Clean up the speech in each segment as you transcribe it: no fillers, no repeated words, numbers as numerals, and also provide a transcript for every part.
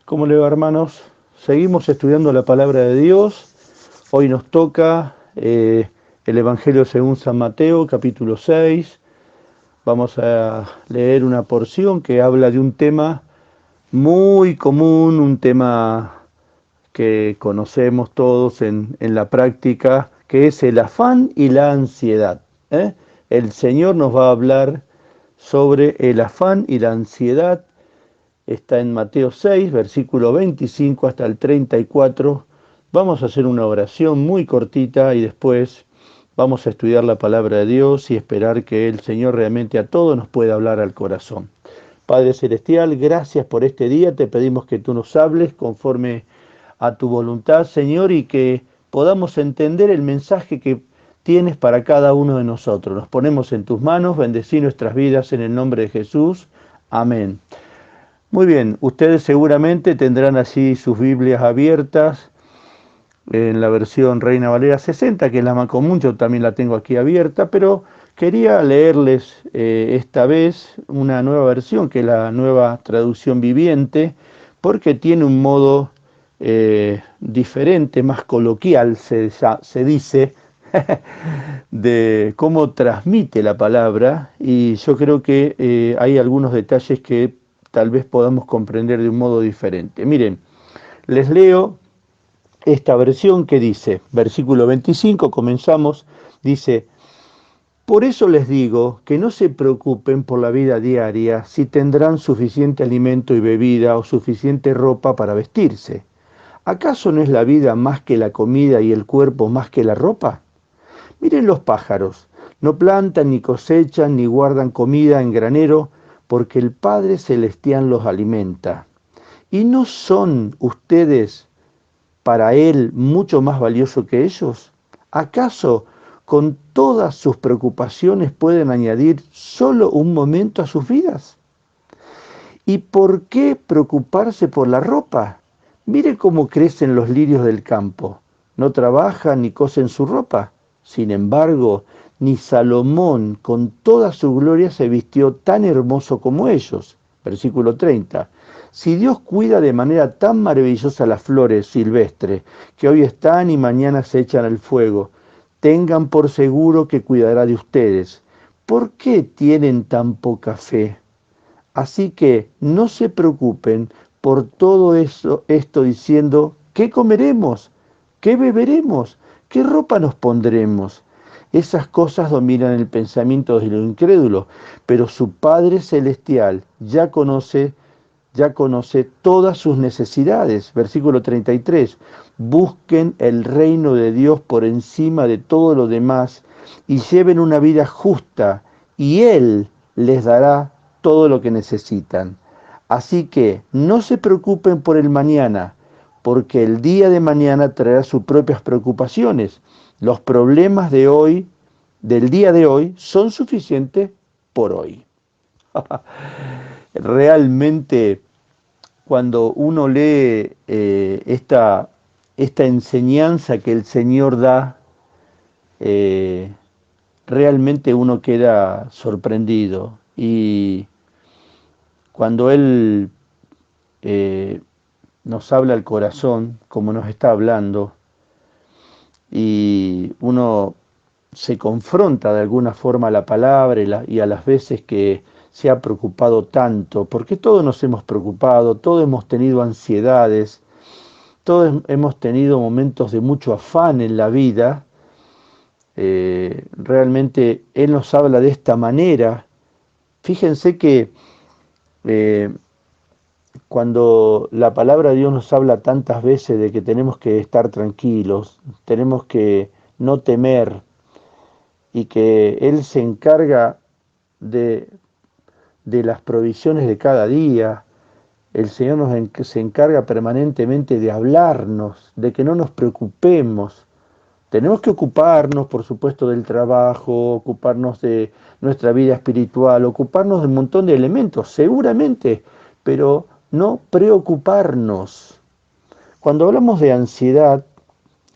¿Cómo le va, hermanos? Seguimos estudiando la palabra de Dios. Hoy nos toca el Evangelio según San Mateo, capítulo 6. Vamos a leer una porción que habla de un tema muy común, un tema que conocemos todos en la práctica, que es el afán y la ansiedad. ¿eh? El Señor nos va a hablar sobre el afán y la ansiedad. Está en Mateo 6, versículo 25 hasta el 34. Vamos a hacer una oración muy cortita y después vamos a estudiar la palabra de Dios y esperar que el Señor realmente a todos nos pueda hablar al corazón. Padre Celestial, gracias por este día. Te pedimos que tú nos hables conforme a tu voluntad, Señor, y que podamos entender el mensaje que tienes para cada uno de nosotros. Nos ponemos en tus manos, bendecí nuestras vidas en el nombre de Jesús. Amén. Muy bien, ustedes seguramente tendrán así sus Biblias abiertas en la versión Reina Valera 60, que es la más común, yo también la tengo aquí abierta, pero quería leerles esta vez una nueva versión, que es la nueva traducción viviente, porque tiene un modo diferente, más coloquial, se dice, de cómo transmite la palabra, y yo creo que hay algunos detalles que tal vez podamos comprender de un modo diferente. Miren, les leo esta versión que dice, versículo 25, comenzamos, dice: por eso les digo que no se preocupen por la vida diaria, si tendrán suficiente alimento y bebida o suficiente ropa para vestirse. ¿Acaso no es la vida más que la comida y el cuerpo más que la ropa? Miren los pájaros, no plantan ni cosechan ni guardan comida en granero, porque el Padre Celestial los alimenta. ¿Y no son ustedes para Él mucho más valioso que ellos? ¿Acaso con todas sus preocupaciones pueden añadir solo un momento a sus vidas? ¿Y por qué preocuparse por la ropa? Mire cómo crecen los lirios del campo. No trabajan ni cosen su ropa. Sin embargo, ni Salomón con toda su gloria se vistió tan hermoso como ellos. Versículo 30. Si Dios cuida de manera tan maravillosa las flores silvestres, que hoy están y mañana se echan al fuego, tengan por seguro que cuidará de ustedes. ¿Por qué tienen tan poca fe? Así que no se preocupen por todo esto diciendo: ¿qué comeremos? ¿Qué beberemos? ¿Qué ropa nos pondremos? Esas cosas dominan el pensamiento de los incrédulos, pero su Padre Celestial ya conoce todas sus necesidades. Versículo 33. Busquen el reino de Dios por encima de todo lo demás y lleven una vida justa, y Él les dará todo lo que necesitan. Así que no se preocupen por el mañana, porque el día de mañana traerá sus propias preocupaciones. Los problemas del día de hoy, son suficientes por hoy. Realmente, cuando uno lee esta enseñanza que el Señor da, eh, realmente uno queda sorprendido. Y cuando Él eh, nos habla al corazón, como nos está hablando, y uno se confronta de alguna forma a la palabra y a las veces que se ha preocupado tanto, porque todos nos hemos preocupado, todos hemos tenido ansiedades, todos hemos tenido momentos de mucho afán en la vida. Realmente Él nos habla de esta manera. Fíjense que eh, cuando la palabra de Dios nos habla tantas veces de que tenemos que estar tranquilos, tenemos que no temer, y que Él se encarga de, de las provisiones de cada día, el Señor se encarga permanentemente de hablarnos, de que no nos preocupemos. Tenemos que ocuparnos, por supuesto, del trabajo, ocuparnos de nuestra vida espiritual, ocuparnos de un montón de elementos, seguramente, pero no preocuparnos. Cuando hablamos de ansiedad,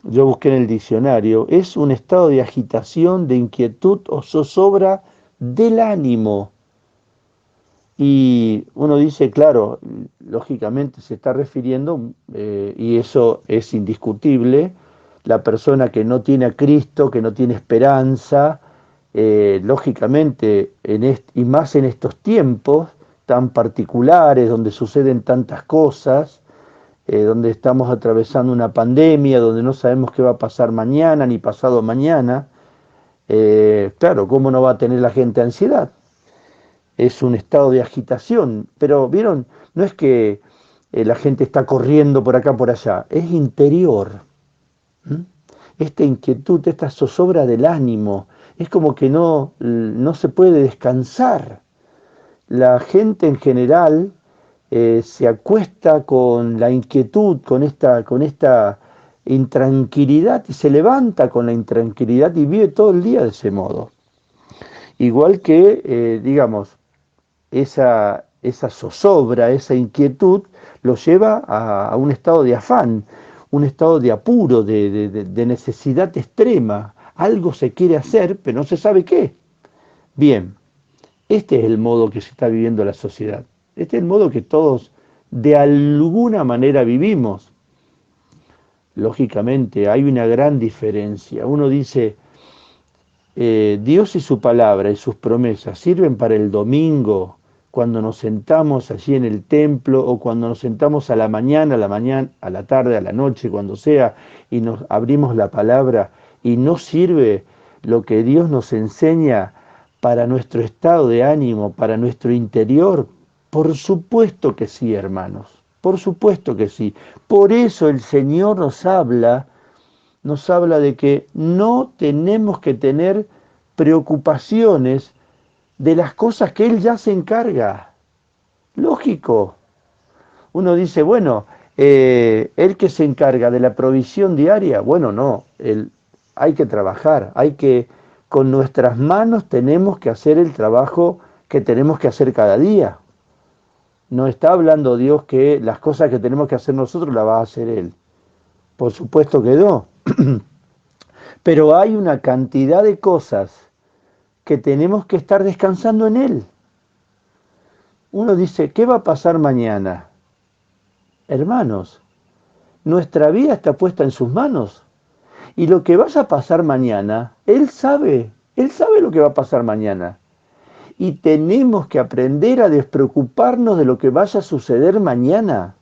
yo busqué en el diccionario, es un estado de agitación, de inquietud o zozobra del ánimo. Y uno dice, claro, lógicamente se está refiriendo, y eso es indiscutible, la persona que no tiene a Cristo, que no tiene esperanza, lógicamente, y más en estos tiempos tan particulares, donde suceden tantas cosas, donde estamos atravesando una pandemia, donde no sabemos qué va a pasar mañana ni pasado mañana, claro, ¿cómo no va a tener la gente ansiedad? Es un estado de agitación, pero vieron, no es que la gente está corriendo por acá, por allá, es interior. ¿M? Esta inquietud, esta zozobra del ánimo, es como que no se puede descansar. La gente en general se acuesta con la inquietud, con esta intranquilidad y se levanta con la intranquilidad y vive todo el día de ese modo. Igual que, digamos, esa zozobra, esa inquietud, lo lleva a un estado de afán, un estado de apuro, de necesidad extrema. Algo se quiere hacer, pero no se sabe qué. Bien, este es el modo que se está viviendo la sociedad. Este es el modo que todos de alguna manera vivimos. Lógicamente, hay una gran diferencia. Uno dice, Dios y su palabra y sus promesas sirven para el domingo, cuando nos sentamos allí en el templo o cuando nos sentamos a la mañana, a la tarde, a la noche, cuando sea, y nos abrimos la palabra y no sirve lo que Dios nos enseña para nuestro estado de ánimo, para nuestro interior. Por supuesto que sí, hermanos, por supuesto que sí. Por eso el Señor nos habla de que no tenemos que tener preocupaciones de las cosas que Él ya se encarga. Lógico. Uno dice, bueno, Él que se encarga de la provisión diaria, bueno, no, hay que trabajar, con nuestras manos tenemos que hacer el trabajo que tenemos que hacer cada día. No está hablando Dios que las cosas que tenemos que hacer nosotros las va a hacer Él. Por supuesto que no. Pero hay una cantidad de cosas que tenemos que estar descansando en Él. Uno dice, ¿qué va a pasar mañana? Hermanos, nuestra vida está puesta en sus manos. Y lo que vaya a pasar mañana, Él sabe lo que va a pasar mañana. Y tenemos que aprender a despreocuparnos de lo que vaya a suceder mañana.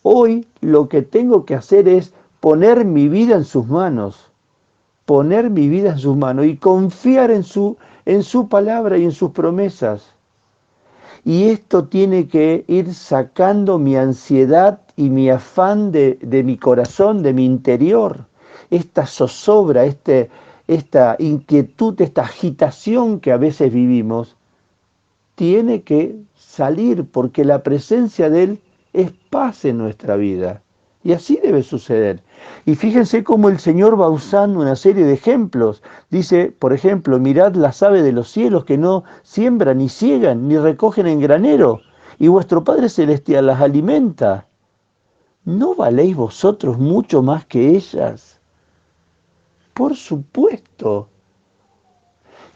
Hoy lo que tengo que hacer es poner mi vida en sus manos, poner mi vida en sus manos y confiar en su palabra y en sus promesas. Y esto tiene que ir sacando mi ansiedad y mi afán de mi corazón, de mi interior. Esta zozobra, esta inquietud, esta agitación que a veces vivimos, tiene que salir porque la presencia de Él es paz en nuestra vida. Y así debe suceder. Y fíjense cómo el Señor va usando una serie de ejemplos. Dice, por ejemplo, mirad las aves de los cielos que no siembran, ni ciegan, ni recogen en granero, y vuestro Padre Celestial las alimenta. ¿No valéis vosotros mucho más que ellas? Por supuesto.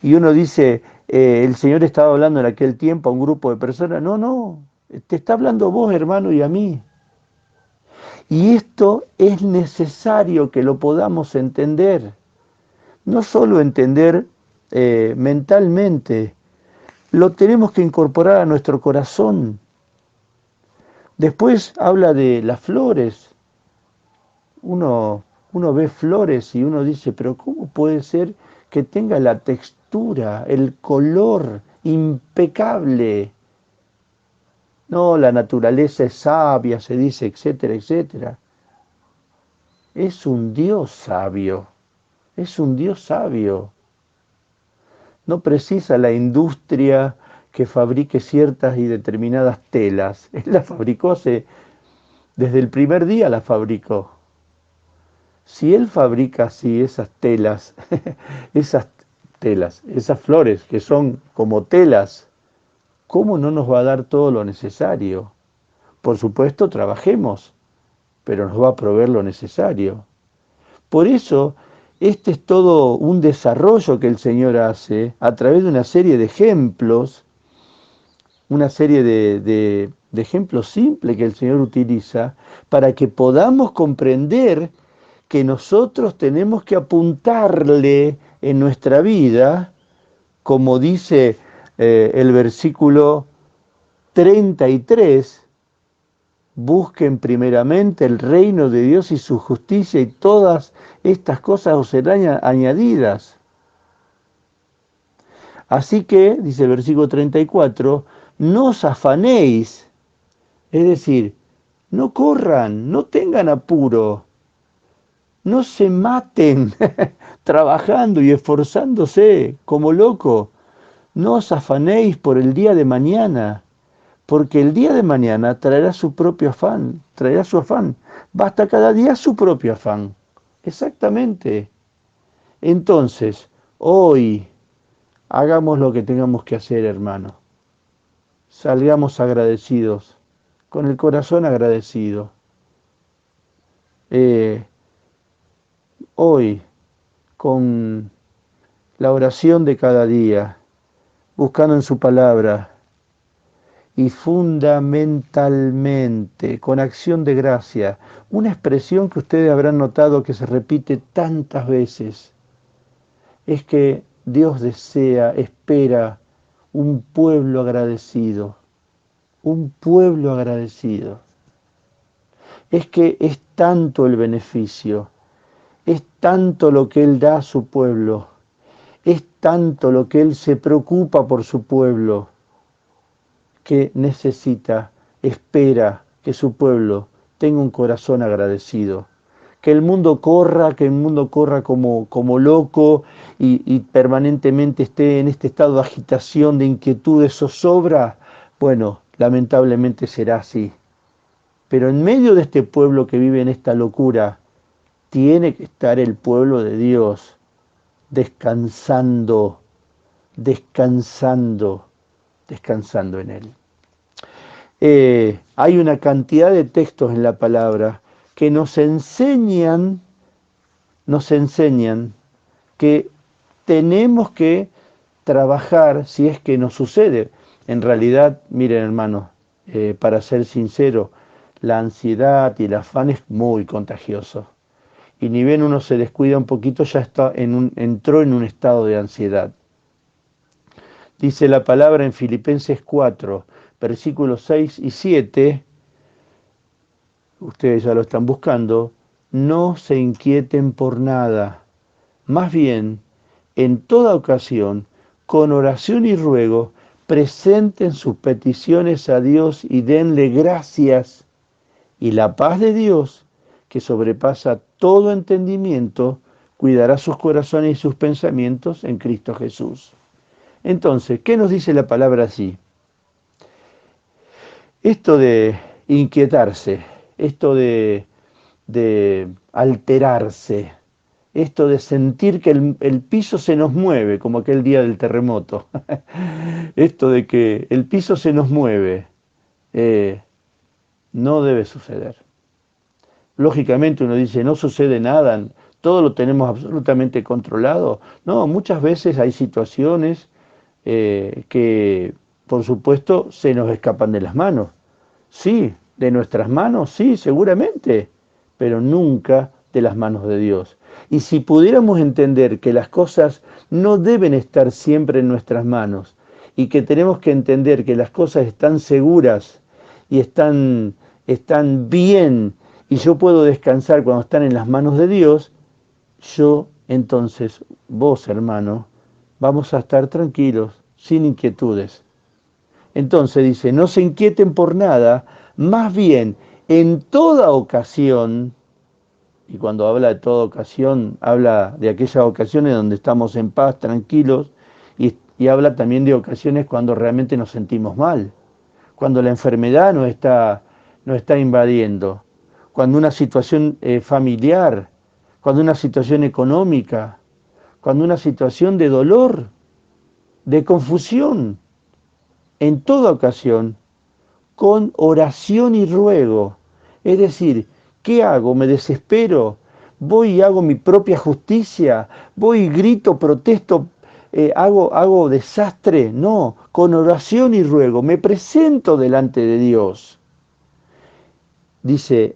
Y uno dice, el Señor estaba hablando en aquel tiempo a un grupo de personas. No, no, te está hablando vos, hermano, y a mí. Y esto es necesario que lo podamos entender. No solo entender mentalmente, lo tenemos que incorporar a nuestro corazón. Después habla de las flores. Uno ve flores y uno dice, pero ¿cómo puede ser que tenga la textura, el color impecable? No, la naturaleza es sabia, se dice, etcétera, etcétera. Es un Dios sabio, es un Dios sabio. No precisa la industria que fabrique ciertas y determinadas telas. Él las fabricó desde el primer día las fabricó. Si Él fabrica así esas telas, esas flores que son como telas, ¿cómo no nos va a dar todo lo necesario? Por supuesto, trabajemos, pero nos va a proveer lo necesario. Por eso, este es todo un desarrollo que el Señor hace a través de una serie de ejemplos una serie de ejemplos simples que el Señor utiliza para que podamos comprender que nosotros tenemos que apuntarle en nuestra vida, como dice el versículo 33, busquen primeramente el reino de Dios y su justicia y todas estas cosas os serán añadidas. Así que, dice el versículo 34, no os afanéis, es decir, no corran, no tengan apuro, no se maten trabajando y esforzándose como loco, no os afanéis por el día de mañana, porque el día de mañana traerá su propio afán, traerá su afán. Basta cada día su propio afán. Exactamente. Entonces, hoy hagamos lo que tengamos que hacer, hermano. Salgamos agradecidos, con el corazón agradecido. Hoy, con la oración de cada día, buscando en su palabra, y fundamentalmente con acción de gracia, una expresión que ustedes habrán notado que se repite tantas veces, es que Dios desea, espera un pueblo agradecido, un pueblo agradecido. Es que es tanto el beneficio, es tanto lo que Él da a su pueblo, es tanto lo que Él se preocupa por su pueblo, que necesita, espera que su pueblo tenga un corazón agradecido. Que el mundo corra como loco y permanentemente esté en este estado de agitación, de inquietud, de zozobra. Bueno, lamentablemente será así. Pero en medio de este pueblo que vive en esta locura, tiene que estar el pueblo de Dios descansando, descansando, descansando en Él. Hay una cantidad de textos en la palabra que nos enseñan que tenemos que trabajar si es que nos sucede. En realidad, miren hermanos, para ser sincero, la ansiedad y el afán es muy contagioso. Y ni bien uno se descuida un poquito, ya entró en un estado de ansiedad. Dice la palabra en Filipenses 4, versículos 6 y 7, ustedes ya lo están buscando, no se inquieten por nada, más bien, en toda ocasión, con oración y ruego, presenten sus peticiones a Dios y denle gracias, y la paz de Dios, que sobrepasa todo entendimiento, cuidará sus corazones y sus pensamientos en Cristo Jesús. Entonces, ¿qué nos dice la palabra así? Esto de inquietarse, esto de alterarse, esto de sentir que el piso se nos mueve, como aquel día del terremoto, esto de que el piso se nos mueve, no debe suceder. Lógicamente uno dice, no sucede nada, todo lo tenemos absolutamente controlado. No, muchas veces hay situaciones que, por supuesto, se nos escapan de las manos. Sí, de nuestras manos, sí, seguramente, pero nunca de las manos de Dios. Y si pudiéramos entender que las cosas no deben estar siempre en nuestras manos y que tenemos que entender que las cosas están seguras y están bien y yo puedo descansar cuando están en las manos de Dios, yo entonces, vos hermano, vamos a estar tranquilos, sin inquietudes. Entonces dice, no se inquieten por nada, más bien en toda ocasión, y cuando habla de toda ocasión, habla de aquellas ocasiones donde estamos en paz, tranquilos, y habla también de ocasiones cuando realmente nos sentimos mal, cuando la enfermedad nos está invadiendo, cuando una situación familiar, cuando una situación económica, cuando una situación de dolor, de confusión, en toda ocasión, con oración y ruego. Es decir, ¿qué hago? ¿Me desespero? ¿Voy y hago mi propia justicia? ¿Voy y grito, protesto hago desastre. No, con oración y ruego me presento delante de Dios. Dice,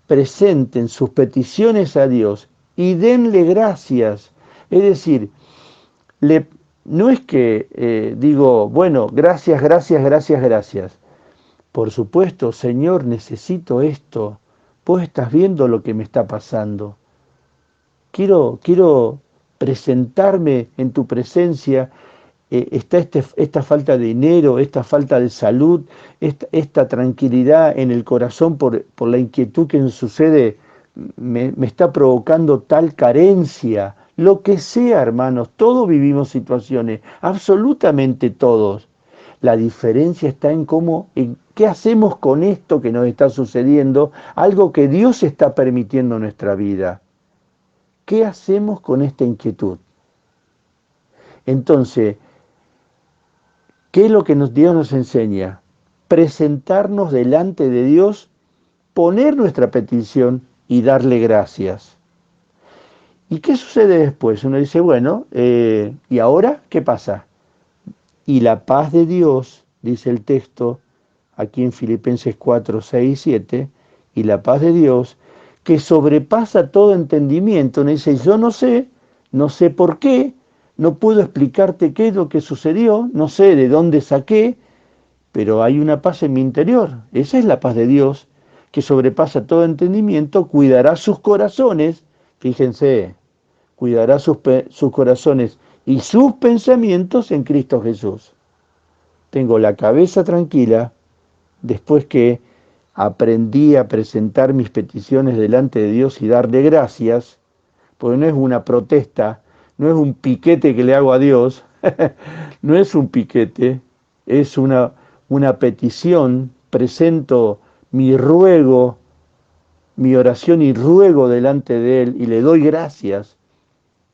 presenten sus peticiones a Dios y denle gracias. Es decir, le, no es que digo, bueno, gracias, gracias, gracias, gracias. Por supuesto, Señor, necesito esto. Vos estás viendo lo que me está pasando. Quiero presentarme en tu presencia. Está esta falta de dinero, esta falta de salud, esta tranquilidad en el corazón por la inquietud que sucede, me está provocando tal carencia. Lo que sea, hermanos, todos vivimos situaciones, absolutamente todos. La diferencia está en qué hacemos con esto que nos está sucediendo, algo que Dios está permitiendo en nuestra vida. ¿Qué hacemos con esta inquietud? Entonces, ¿qué es lo que Dios nos enseña? Presentarnos delante de Dios, poner nuestra petición y darle gracias. ¿Y qué sucede después? Uno dice, bueno, ¿y ahora qué pasa? Y la paz de Dios, dice el texto, aquí en Filipenses 4, 6 y 7, y la paz de Dios, que sobrepasa todo entendimiento. Uno dice, yo no sé por qué, no puedo explicarte qué es lo que sucedió, no sé de dónde saqué, pero hay una paz en mi interior. Esa es la paz de Dios, que sobrepasa todo entendimiento, cuidará sus corazones, fíjense, cuidará sus corazones y sus pensamientos en Cristo Jesús. Tengo la cabeza tranquila después que aprendí a presentar mis peticiones delante de Dios y darle gracias, porque no es una protesta, no es un piquete que le hago a Dios, no es un piquete, es una petición, presento mi ruego, mi oración y ruego delante de Él y le doy gracias.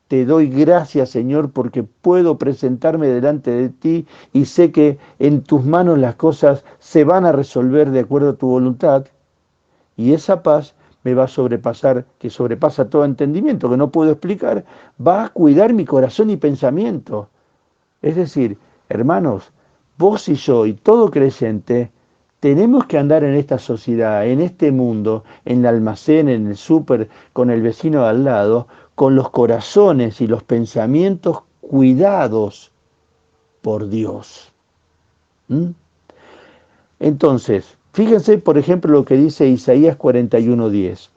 Te doy gracias, Señor, porque puedo presentarme delante de ti y sé que en tus manos las cosas se van a resolver de acuerdo a tu voluntad. Y esa paz me va a sobrepasar, que sobrepasa todo entendimiento, que no puedo explicar, va a cuidar mi corazón y pensamiento. Es decir, hermanos, vos y yo y todo creyente, tenemos que andar en esta sociedad, en este mundo, en el almacén, en el súper, con el vecino de al lado, con los corazones y los pensamientos cuidados por Dios. ¿Mm? Entonces, fíjense, por ejemplo, lo que dice Isaías 41:10.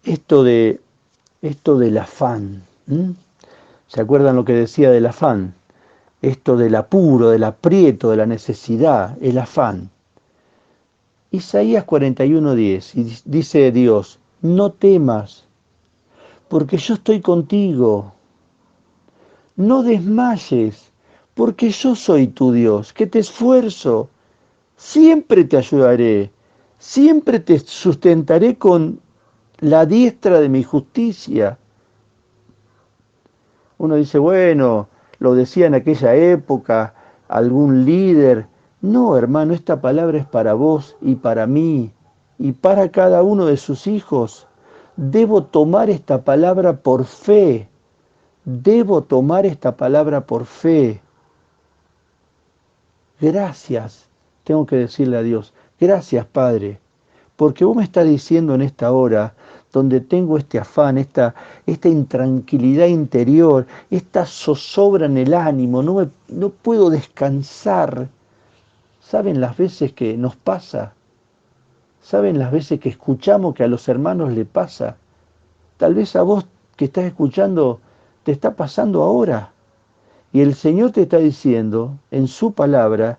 Esto del afán. ¿Mm? ¿Se acuerdan lo que decía del afán? Esto del apuro, del aprieto, de la necesidad, el afán. Isaías 41:10, y dice Dios, no temas, porque yo estoy contigo. No desmayes, porque yo soy tu Dios, que te esfuerzo. Siempre te ayudaré, siempre te sustentaré con la diestra de mi justicia. Uno dice, bueno, lo decía en aquella época algún líder. No, hermano, esta palabra es para vos y para mí y para cada uno de sus hijos. Debo tomar esta palabra por fe. Debo tomar esta palabra por fe. Gracias, tengo que decirle a Dios, gracias Padre, porque vos me estás diciendo en esta hora, donde tengo este afán, esta intranquilidad interior, esta zozobra en el ánimo, no puedo descansar. ¿Saben las veces que nos pasa? ¿Saben las veces que escuchamos que a los hermanos le pasa? Tal vez a vos que estás escuchando te está pasando ahora. Y el Señor te está diciendo en su palabra,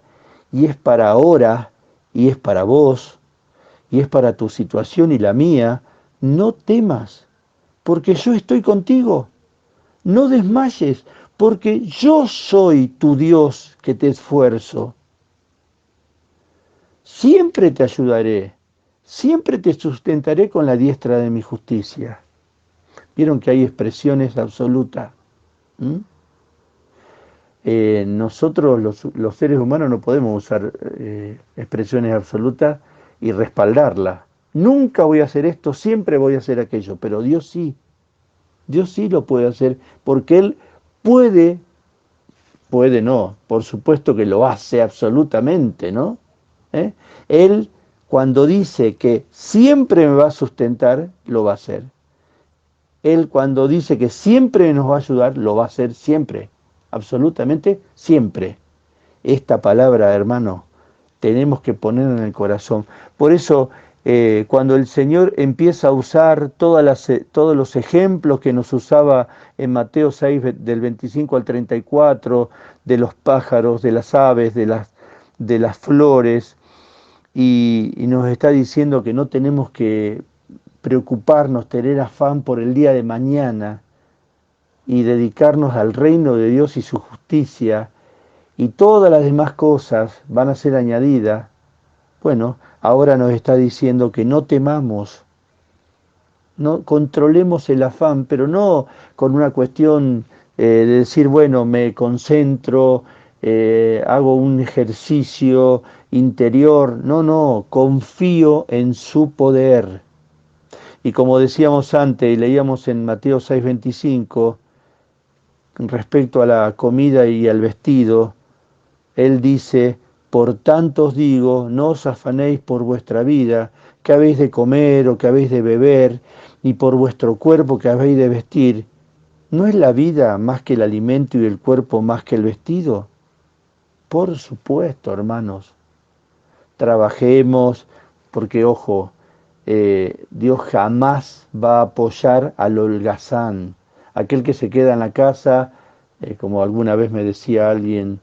y es para ahora, y es para vos, y es para tu situación y la mía, no temas, porque yo estoy contigo. No desmayes, porque yo soy tu Dios que te esfuerzo. Siempre te ayudaré, siempre te sustentaré con la diestra de mi justicia. Vieron que hay expresiones absolutas. ¿Mm? Nosotros los seres humanos no podemos usar expresiones absolutas y respaldarlas. Nunca voy a hacer esto, siempre voy a hacer aquello, pero Dios sí lo puede hacer porque Él Puede, puede no, por supuesto que lo hace absolutamente, ¿no? ¿Eh? Él, cuando dice que siempre me va a sustentar, lo va a hacer. Él, cuando dice que siempre nos va a ayudar, lo va a hacer siempre, absolutamente siempre. Esta palabra, hermano, tenemos que ponerla en el corazón. Por eso, cuando el Señor empieza a usar todos los ejemplos que nos usaba en Mateo 6, del 25 al 34, de los pájaros, de las aves, de las flores, y nos está diciendo que no tenemos que preocuparnos, tener afán por el día de mañana y dedicarnos al reino de Dios y su justicia, y todas las demás cosas van a ser añadidas. Bueno, ahora nos está diciendo que no temamos, no controlemos el afán, pero no con una cuestión de decir, bueno, me concentro, hago un ejercicio interior. No, no, confío en su poder. Y como decíamos antes y leíamos en Mateo 6:25, respecto a la comida y al vestido, él dice, por tanto os digo, no os afanéis por vuestra vida, qué habéis de comer o qué habéis de beber, ni por vuestro cuerpo que habéis de vestir. ¿No es la vida más que el alimento y el cuerpo más que el vestido? Por supuesto, hermanos, trabajemos, porque ojo, Dios jamás va a apoyar al holgazán, aquel que se queda en la casa, como alguna vez me decía alguien,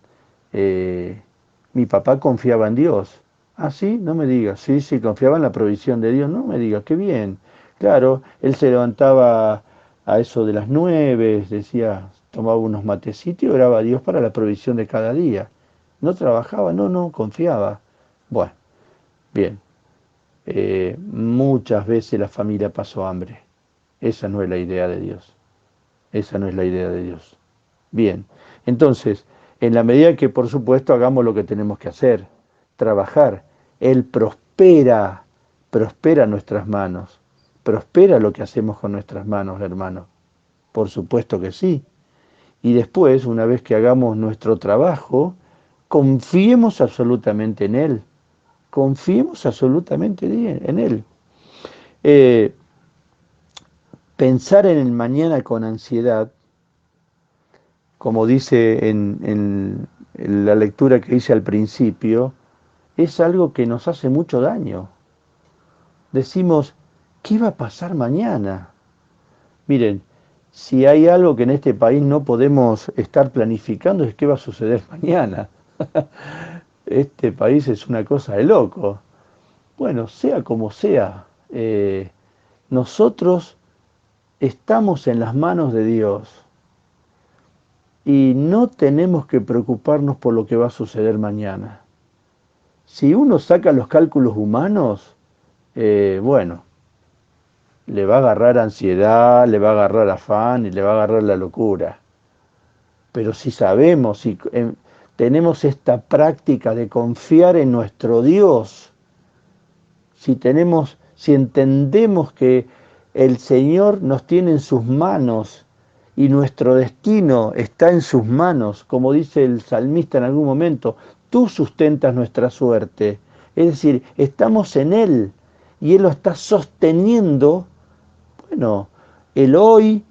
mi papá confiaba en Dios. Ah, sí, no me digas, sí, sí, confiaba en la provisión de Dios, no me digas, qué bien. Claro, él se levantaba a eso de las 9, decía, tomaba unos matecitos y oraba a Dios para la provisión de cada día. No trabajaba, no, no, confiaba. Bueno, bien. Muchas veces la familia pasó hambre. Esa no es la idea de Dios. Esa no es la idea de Dios. Bien, entonces, en la medida que por supuesto hagamos lo que tenemos que hacer, trabajar, Él prospera, prospera nuestras manos, prospera lo que hacemos con nuestras manos, hermano. Por supuesto que sí. Y después, una vez que hagamos nuestro trabajo, confiemos absolutamente en Él. Confiemos absolutamente en Él. Eh, Pensar en el mañana con ansiedad, como dice en la lectura que hice al principio, es algo que nos hace mucho daño. Decimos, ¿qué va a pasar mañana? Miren, si hay algo que en este país no podemos estar planificando es qué va a suceder mañana. Este país es una cosa de loco. Bueno, sea como sea, nosotros estamos en las manos de Dios y no tenemos que preocuparnos por lo que va a suceder mañana. Si uno saca los cálculos humanos, bueno, le va a agarrar ansiedad, le va a agarrar afán y le va a agarrar la locura. Pero si sabemos, si tenemos esta práctica de confiar en nuestro Dios, si entendemos que el Señor nos tiene en sus manos y nuestro destino está en sus manos, como dice el salmista en algún momento, tú sustentas nuestra suerte. Es decir, estamos en Él y Él lo está sosteniendo. Bueno, el hoy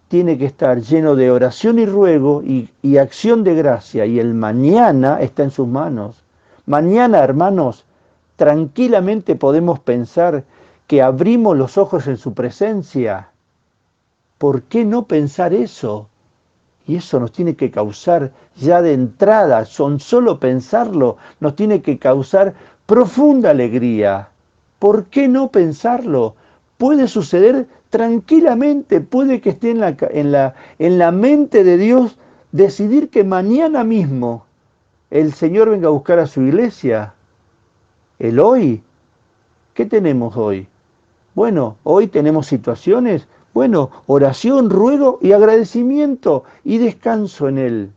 tiene que estar lleno de oración y ruego y acción de gracia, y el mañana está en sus manos. Mañana, hermanos, tranquilamente podemos pensar que abrimos los ojos en su presencia. ¿Por qué no pensar eso? Y eso nos tiene que causar ya de entrada, son solo pensarlo, nos tiene que causar profunda alegría. ¿Por qué no pensarlo? Puede suceder tranquilamente, puede que esté en la mente de Dios decidir que mañana mismo el Señor venga a buscar a su iglesia. El hoy, ¿qué tenemos hoy? Bueno, hoy tenemos situaciones, bueno, oración, ruego y agradecimiento y descanso en Él.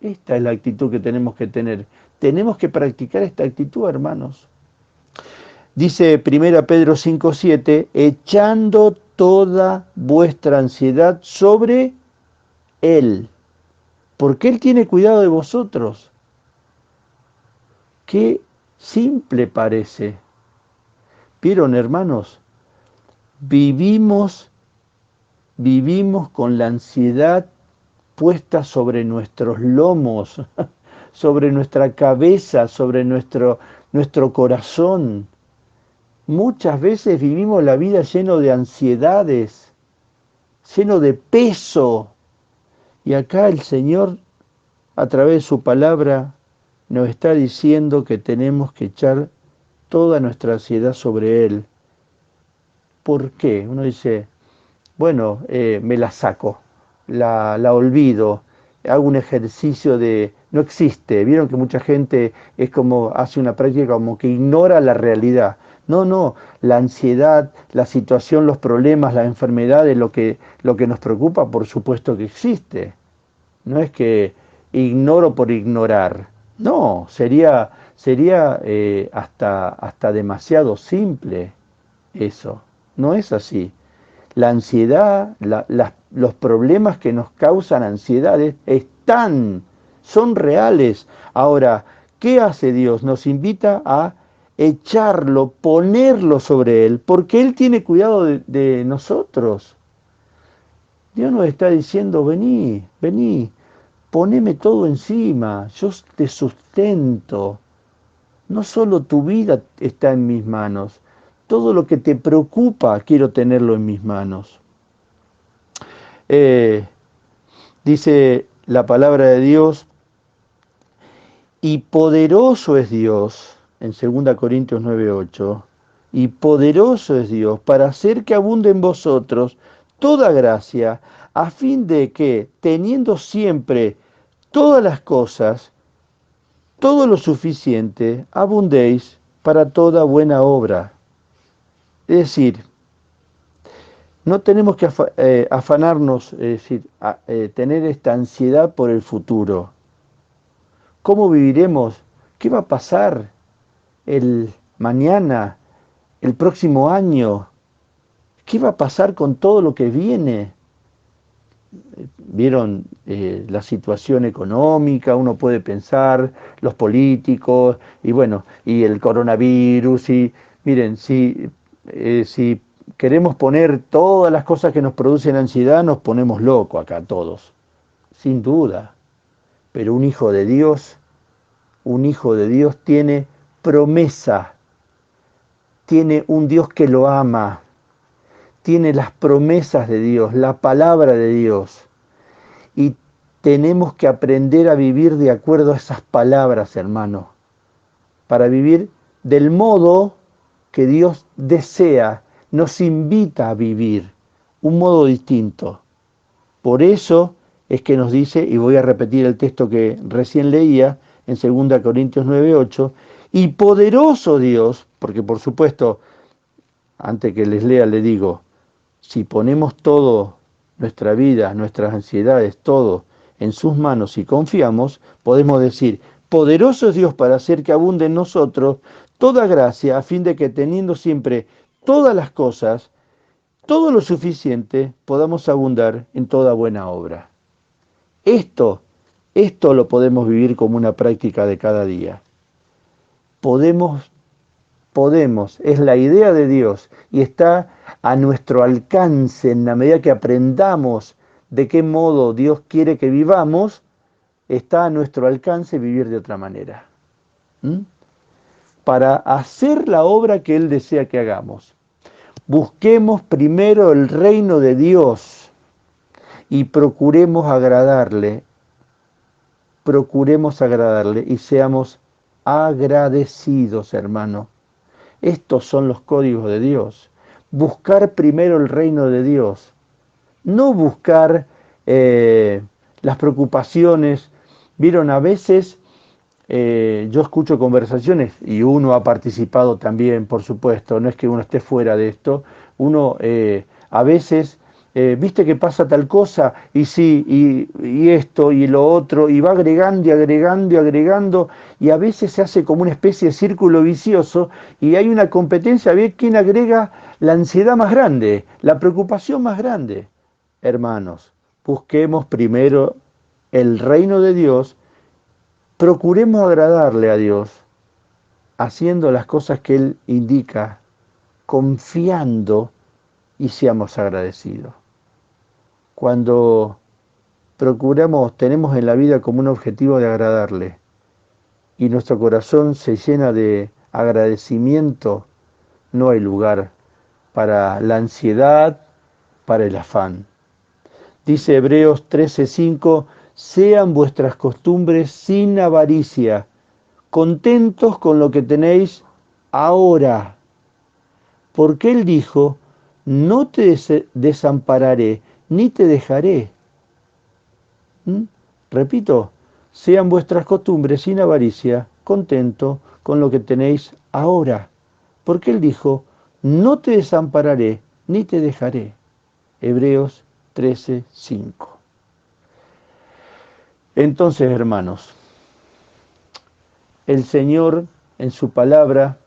Esta es la actitud que tenemos que tener. Tenemos que practicar esta actitud, hermanos. Dice 1 Pedro 5:7, echando toda vuestra ansiedad sobre Él. porque Él tiene cuidado de vosotros. Qué simple parece. ¿Vieron, hermanos? Vivimos, vivimos con la ansiedad puesta sobre nuestros lomos, sobre nuestra cabeza, sobre nuestro corazón. Muchas veces vivimos la vida lleno de ansiedades, lleno de peso. Y acá el Señor, a través de su palabra, nos está diciendo que tenemos que echar toda nuestra ansiedad sobre Él. ¿Por qué? Uno dice, bueno, me la saco, la olvido, hago un ejercicio de... No existe. Vieron que mucha gente es como, hace una práctica como que ignora la realidad. No, no, la ansiedad, la situación, los problemas, las enfermedades, lo que nos preocupa, por supuesto que existe. No es que ignoro por ignorar. No, sería hasta demasiado simple eso. No es así. La ansiedad, los problemas que nos causan ansiedades son reales. Ahora, ¿qué hace Dios? Nos invita a echarlo, ponerlo sobre Él, porque Él tiene cuidado de nosotros. Dios nos está diciendo, vení, vení, poneme todo encima, yo te sustento. No solo tu vida está en mis manos, todo lo que te preocupa quiero tenerlo en mis manos. Eh, Dice la palabra de Dios, y poderoso es Dios, en 2 Corintios 9:8, y poderoso es Dios para hacer que abunde en vosotros toda gracia, a fin de que, teniendo siempre todas las cosas, todo lo suficiente, abundéis para toda buena obra. Es decir, no tenemos que afanarnos, es decir, tener esta ansiedad por el futuro. ¿Cómo viviremos? ¿Qué va a pasar el mañana, el próximo año? ¿Qué va a pasar con todo lo que viene? Vieron la situación económica, uno puede pensar, los políticos, y bueno, y el coronavirus, y miren, si queremos poner todas las cosas que nos producen ansiedad, nos ponemos locos acá todos, sin duda. Pero un hijo de Dios tiene promesa, tiene un Dios que lo ama, tiene las promesas de Dios, la palabra de Dios. Y tenemos que aprender a vivir de acuerdo a esas palabras, hermano, para vivir del modo que Dios desea, nos invita a vivir, un modo distinto. Por eso es que nos dice, y voy a repetir el texto que recién leía, en 2 Corintios 9:8, y poderoso Dios, porque por supuesto, antes que les lea le digo, si ponemos todo, nuestra vida, nuestras ansiedades, todo en sus manos y confiamos, podemos decir, poderoso es Dios para hacer que abunde en nosotros toda gracia, a fin de que teniendo siempre todas las cosas, todo lo suficiente, podamos abundar en toda buena obra. Esto lo podemos vivir como una práctica de cada día. Podemos, es la idea de Dios y está a nuestro alcance en la medida que aprendamos de qué modo Dios quiere que vivamos, está a nuestro alcance vivir de otra manera. Para hacer la obra que Él desea que hagamos. Busquemos primero el reino de Dios y procuremos agradarle y seamos agradecidos, hermano. Estos son los códigos de Dios. Buscar primero el reino de Dios, no buscar las preocupaciones. Vieron, a veces yo escucho conversaciones y uno ha participado también, por supuesto, no es que uno esté fuera de esto, uno a veces, viste que pasa tal cosa y sí, y esto y lo otro, y va agregando y agregando y agregando, y a veces se hace como una especie de círculo vicioso y hay una competencia a ver quién agrega la ansiedad más grande, la preocupación más grande. Hermanos, busquemos primero el reino de Dios, procuremos agradarle a Dios, haciendo las cosas que Él indica, confiando y seamos agradecidos. Cuando tenemos en la vida como un objetivo de agradarle y nuestro corazón se llena de agradecimiento, no hay lugar para la ansiedad, para el afán. Dice Hebreos 13:5, sean vuestras costumbres sin avaricia, contentos con lo que tenéis ahora. Porque Él dijo, no te desampararé, ni te dejaré. ¿Mm? Repito, sean vuestras costumbres sin avaricia, contentos con lo que tenéis ahora. Porque Él dijo, no te desampararé, ni te dejaré. Hebreos 13:5. Entonces, hermanos, el Señor en su palabra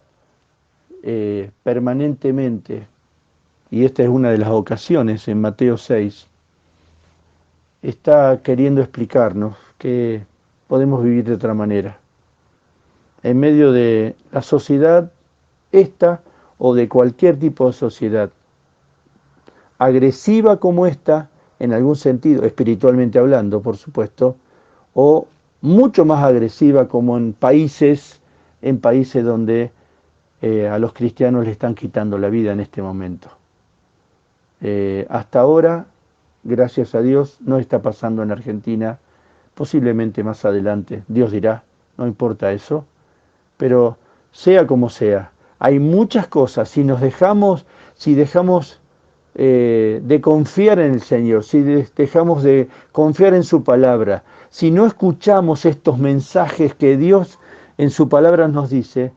permanentemente, y esta es una de las ocasiones en Mateo 6, está queriendo explicarnos que podemos vivir de otra manera. En medio de la sociedad, esta o de cualquier tipo de sociedad, agresiva como esta, en algún sentido, espiritualmente hablando, por supuesto, o mucho más agresiva como en países donde a los cristianos le están quitando la vida en este momento. Hasta ahora, gracias a Dios, no está pasando en Argentina, posiblemente más adelante, Dios dirá, no importa eso, pero sea como sea, hay muchas cosas, si dejamos de confiar en el Señor, si dejamos de confiar en su palabra, si no escuchamos estos mensajes que Dios en su palabra nos dice,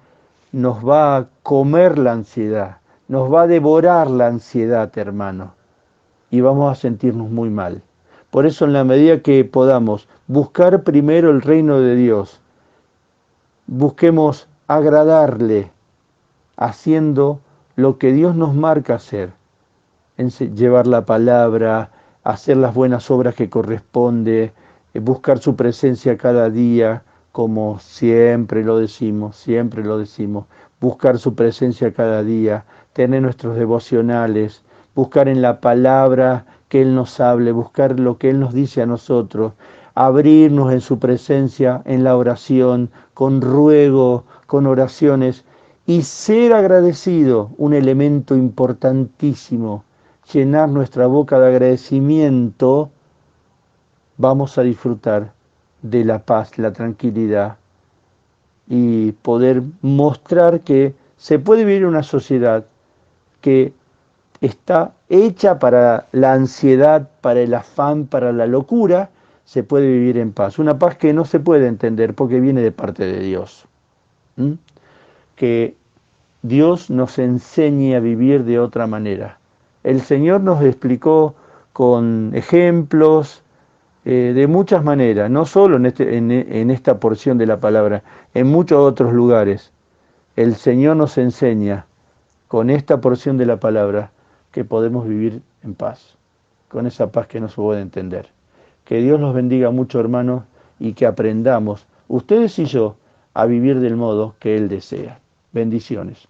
nos va a comer la ansiedad, nos va a devorar la ansiedad, hermano, y vamos a sentirnos muy mal. Por eso, en la medida que podamos buscar primero el reino de Dios, busquemos agradarle, haciendo lo que Dios nos marca hacer, llevar la palabra, hacer las buenas obras que corresponde, buscar su presencia cada día, como siempre lo decimos, buscar su presencia cada día, tener nuestros devocionales, buscar en la palabra que Él nos hable, buscar lo que Él nos dice a nosotros, abrirnos en su presencia, en la oración, con ruego, con oraciones, y ser agradecido, un elemento importantísimo, llenar nuestra boca de agradecimiento, vamos a disfrutar de la paz, la tranquilidad y poder mostrar que se puede vivir una sociedad que está hecha para la ansiedad, para el afán, para la locura, se puede vivir en paz. Una paz que no se puede entender porque viene de parte de Dios. ¿Mm? Que Dios nos enseñe a vivir de otra manera. El Señor nos explicó con ejemplos de muchas maneras, no solo en esta porción de la palabra, en muchos otros lugares. El Señor nos enseña con esta porción de la palabra que podemos vivir en paz, con esa paz que no se puede entender. Que Dios los bendiga mucho, hermanos, y que aprendamos, ustedes y yo, a vivir del modo que Él desea. Bendiciones.